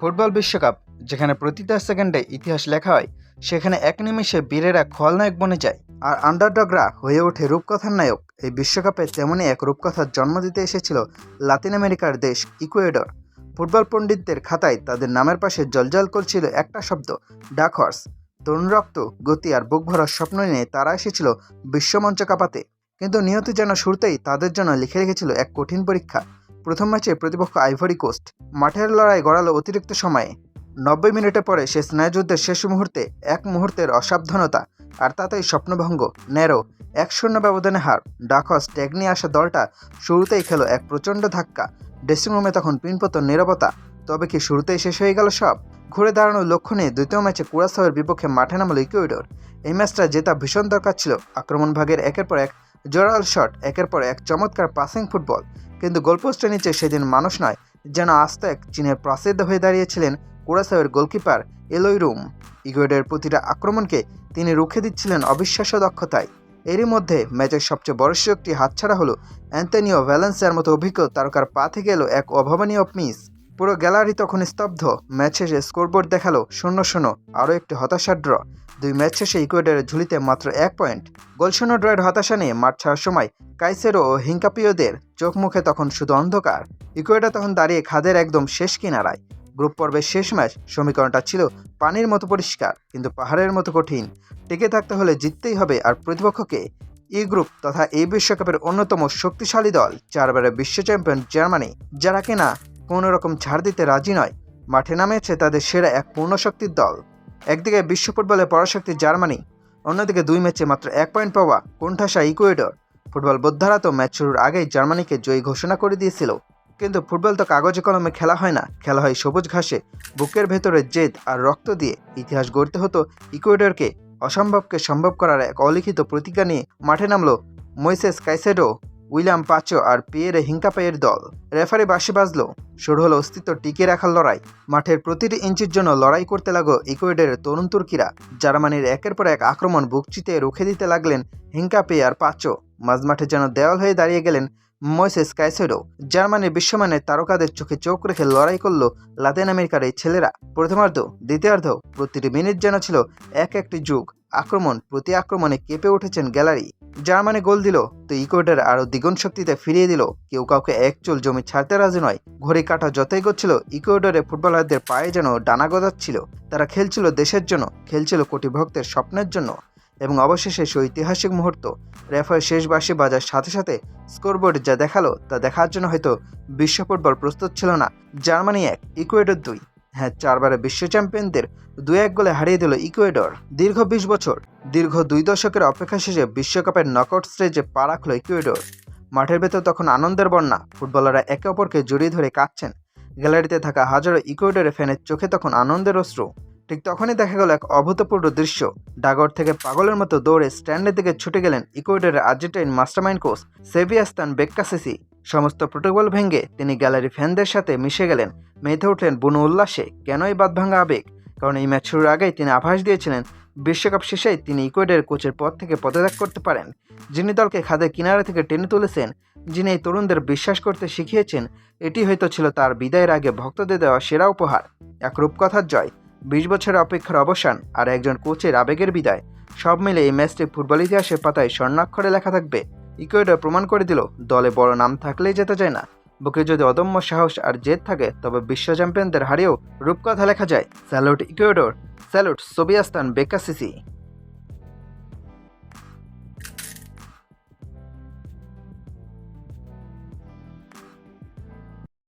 Football বিশ্বকাপ যেখানে প্রতিটা সেকেন্ডে ইতিহাস লেখা হয়, সেখানে এক নিমিষে বীরেরা খলনায়ক বনে যায় আর আন্ডারডগরা হয়ে ওঠে রূপকথার নায়ক। এই বিশ্বকাপে তেমনই এক রূপকথার জন্ম দিতে এসেছিল লাতিন আমেরিকার দেশ ইকুয়েডর। ফুটবল পণ্ডিতদের খাতায় তাদের নামের পাশে জলজল করছিল একটা শব্দ, ডার্ক হর্স। তরুণ রক্ত, গতি আর বুক ভরার স্বপ্ন নিয়ে তারা এসেছিল বিশ্বমঞ্চ কাঁপাতে। কিন্তু নিয়তি যেন শুরুতেই তাদের জন্য লিখে রেখেছিল এক কঠিন পরীক্ষা। প্রথম ম্যাচে প্রতিপক্ষ আইভরি কোস্ট। মাঠের লড়াই গড়ালো অতিরিক্ত সময়ে। 90 মিনিটে পরে সে স্নায়ুযুদ্ধের শেষ মুহূর্তে এক মুহূর্তের অসাবধানতা আর তাতেই স্বপ্নভঙ্গ, ন্যারো 1-0 ব্যবধানে হার। ডাকস ট্যাগ নিয়ে আসা দলটা শুরুতেই খেলো এক প্রচণ্ড ধাক্কা। ড্রেসিং রুমে তখন পিনপতন নীরবতা। তবে কি শুরুতেই শেষ হয়ে গেল সব? ঘুরে দাঁড়ানোর লক্ষ্য নিয়ে দ্বিতীয় ম্যাচে কুরাসাওয়ের বিপক্ষে মাঠে নামলো ইকুয়েডর। এই ম্যাচটা জেতা ভীষণ দরকার ছিল। আক্রমণ ভাগের একের পর এক জোরাল শট, একের পর এক চমৎকার পাসিং ফুটবল। কিন্তু গোলপোস্টের নিচে সেদিন মানুষ নয়, যেন আস্ত এক চীনের প্রসিদ্ধ হয়ে দাঁড়িয়েছিলেন কুরাসাওয়ের গোলকিপার এলোই রুম। ইকুয়েডরের প্রতিটা আক্রমণকে তিনি রুখে দিচ্ছিলেন অবিশ্বাস্য দক্ষতায়। এরই মধ্যে ম্যাচের সবচেয়ে বড় সুযোগটি হাতছাড়া হলো। অ্যান্তনিও ভ্যালেন্সিয়ার মতো অভিজ্ঞ তারকার পা থেকে এলো এক অভাবনীয় মিস। পুরো গ্যালারি তখন স্তব্ধ। ম্যাচ শেষে স্কোরবোর্ড দেখালো 0-0, আরও একটি হতাশার ড্র। দুই ম্যাচ শেষে ইকুয়েডরের ঝুলিতে মাত্র 1 পয়েন্ট। গোলশূন্য ড্রয়ের হতাশা নিয়ে মাঠ ছাড়ার সময় কাইসেরো ও হিঙ্কাপিওদের চোখ মুখে তখন শুধু অন্ধকার। ইকুয়েডর তখন দাঁড়িয়ে খাদের একদম শেষ কিনারায়। গ্রুপ পর্বের শেষ ম্যাচ, সমীকরণটা ছিল পানির মতো পরিষ্কার কিন্তু পাহাড়ের মতো কঠিন। টিকে থাকতে হলে জিততেই হবে, আর প্রতিপক্ষকে ই গ্রুপ তথা এই বিশ্বকাপের অন্যতম শক্তিশালী দল, 4 বারের বিশ্ব চ্যাম্পিয়ন জার্মানি, যারা কিনা কোনো রকম ছাড় দিতে রাজি নয়। মাঠে নামেছে তাদের সেরা এক পূর্ণশক্তির দল। একদিকে বিশ্ব ফুটবলে পরাশক্তি জার্মানি, অন্যদিকে 2 ম্যাচে মাত্র 1 পয়েন্ট পাওয়া কোণঠাসা ইকুয়েডর। ফুটবল বোদ্ধারা তো ম্যাচ শুরুর আগেই জার্মানিকে জয়ী ঘোষণা করে দিয়েছিল। কিন্তু ফুটবল তো কাগজে কলমে খেলা হয় না, খেলা হয় সবুজ ঘাসে। বুকের ভেতরে জেদ আর রক্ত দিয়ে ইতিহাস গড়তে হতো ইকুয়েডরকে। অসম্ভবকে সম্ভব করার এক অলিখিত প্রতিজ্ঞা নিয়ে মাঠে নামলো মইসেস কাইসেডো, উইলিয়াম পাচো আর পিয়েরে হিঙ্কাপাইয়ের দল। রেফারি বাঁশি বাজলো। শুরু হলো অস্তিত্ব টিকিয়ে রাখার লড়াই। মাঠের প্রতিটি ইঞ্চির জন্য লড়াই করতে লাগলো ইকুয়েডরের তরুণ তুর্কিরা। জার্মানির একের পর এক আক্রমণ বুক চিতে রুখে দিতে লাগলেন হিঙ্কাপে আর পাচো। মাঝমাঠে যেন দেওয়াল হয়ে দাঁড়িয়ে গেলেন মইসেস কাইসেডো। জার্মানির বিশ্বমানের তারকাদের চোখে চোখ রেখে লড়াই করলো লাতিন আমেরিকার এই ছেলেরা। প্রথমার্ধ, দ্বিতীয়ার্ধ, প্রতিটি মিনিট যেন ছিল এক একটি যুগ। আক্রমণ প্রতি আক্রমণে কেঁপে উঠেছেন গ্যালারি। জার্মানি গোল দিল তো ইকুয়েডর আরও দ্বিগুণ শক্তিতে ফিরিয়ে দিল। কেউ কাউকে এক চুল জমি ছাড়তে রাজি নয়। ঘড়ি কাটা যতই গচ্ছিল, ইকুয়েডরের ফুটবলারদের পায়ে যেন ডানা গজাচ্ছিল। তারা খেলছিল দেশের জন্য, খেলছিল কোটি ভক্তের স্বপ্নের জন্য। এবং অবশেষে সেই ঐতিহাসিক মুহূর্ত। রেফারির শেষ বাঁশি বাজার সাথে সাথে স্কোরবোর্ড যা দেখালো তা দেখার জন্য হয়তো বিশ্ব ফুটবল প্রস্তুত ছিল না। Germany 1, Ecuador 2। হ্যাঁ, 4 বারের বিশ্ব চ্যাম্পিয়নদের 2-1 গোলে হারিয়ে দিল ইকুয়েডর। দীর্ঘ 20 বছর, দীর্ঘ 2 দশকের অপেক্ষা শেষে বিশ্বকাপের নকআউট স্টেজে পা রাখল ইকুয়েডর। মাঠের ভেতর তখন আনন্দের বন্যা। ফুটবলাররা একে অপরকে জড়িয়ে ধরে কাঁদছেন। গ্যালারিতে থাকা হাজারো ইকুয়েডরের ফ্যানের চোখে তখন আনন্দের অশ্রু। ঠিক তখনই দেখা গেল এক অভূতপূর্ব দৃশ্য। ডাগর থেকে পাগলের মতো দৌড়ে স্ট্যান্ডের দিকে ছুটে গেলেন ইকুয়েডরের আর্জেন্টাইন মাস্টারমাইন্ড কোচ সেভিয়াস্তান বেক্কাসেসি। সমস্ত প্রোটোকল ভেঙে তিনি গ্যালারি ফ্যানদের সাথে মিশে গেলেন। মেতে উঠলেন বুনো উল্লাসে। কেনই বাঁধভাঙা আবেগ? কারণ এই ম্যাচ শুরুর আগেই তিনি আভাস দিয়েছিলেন বিশ্বকাপ শেষেই তিনি ইকুয়েডরের কোচের পদ থেকে পদত্যাগ করতে পারেন। যিনি দলকে খাদের কিনারা থেকে টেনে তুলেছেন, যিনি এই তরুণদের বিশ্বাস করতে শিখিয়েছেন, এটি হয়তো ছিল তার বিদায়ের আগে ভক্তদের দেওয়া সেরা উপহার। এক রূপকথার জয়, 20 বছরের অপেক্ষার অবসান আর একজন কোচের আবেগের বিদায়। সব মিলে এই ম্যাচটি ফুটবল ইতিহাসের পাতায় স্বর্ণাক্ষরে লেখা থাকবে। ইকুয়েডর প্রমাণ করে দিল, দলে বড় নাম থাকলেই যেতে যায় না, বুকে যদি অদম্য সাহস আর জেদ থাকে তবে বিশ্ব চ্যাম্পিয়নদের হারিয়েও রূপকথা লেখা যায়। Salute Ecuador, salute Sebastian বেক্কাসেসি।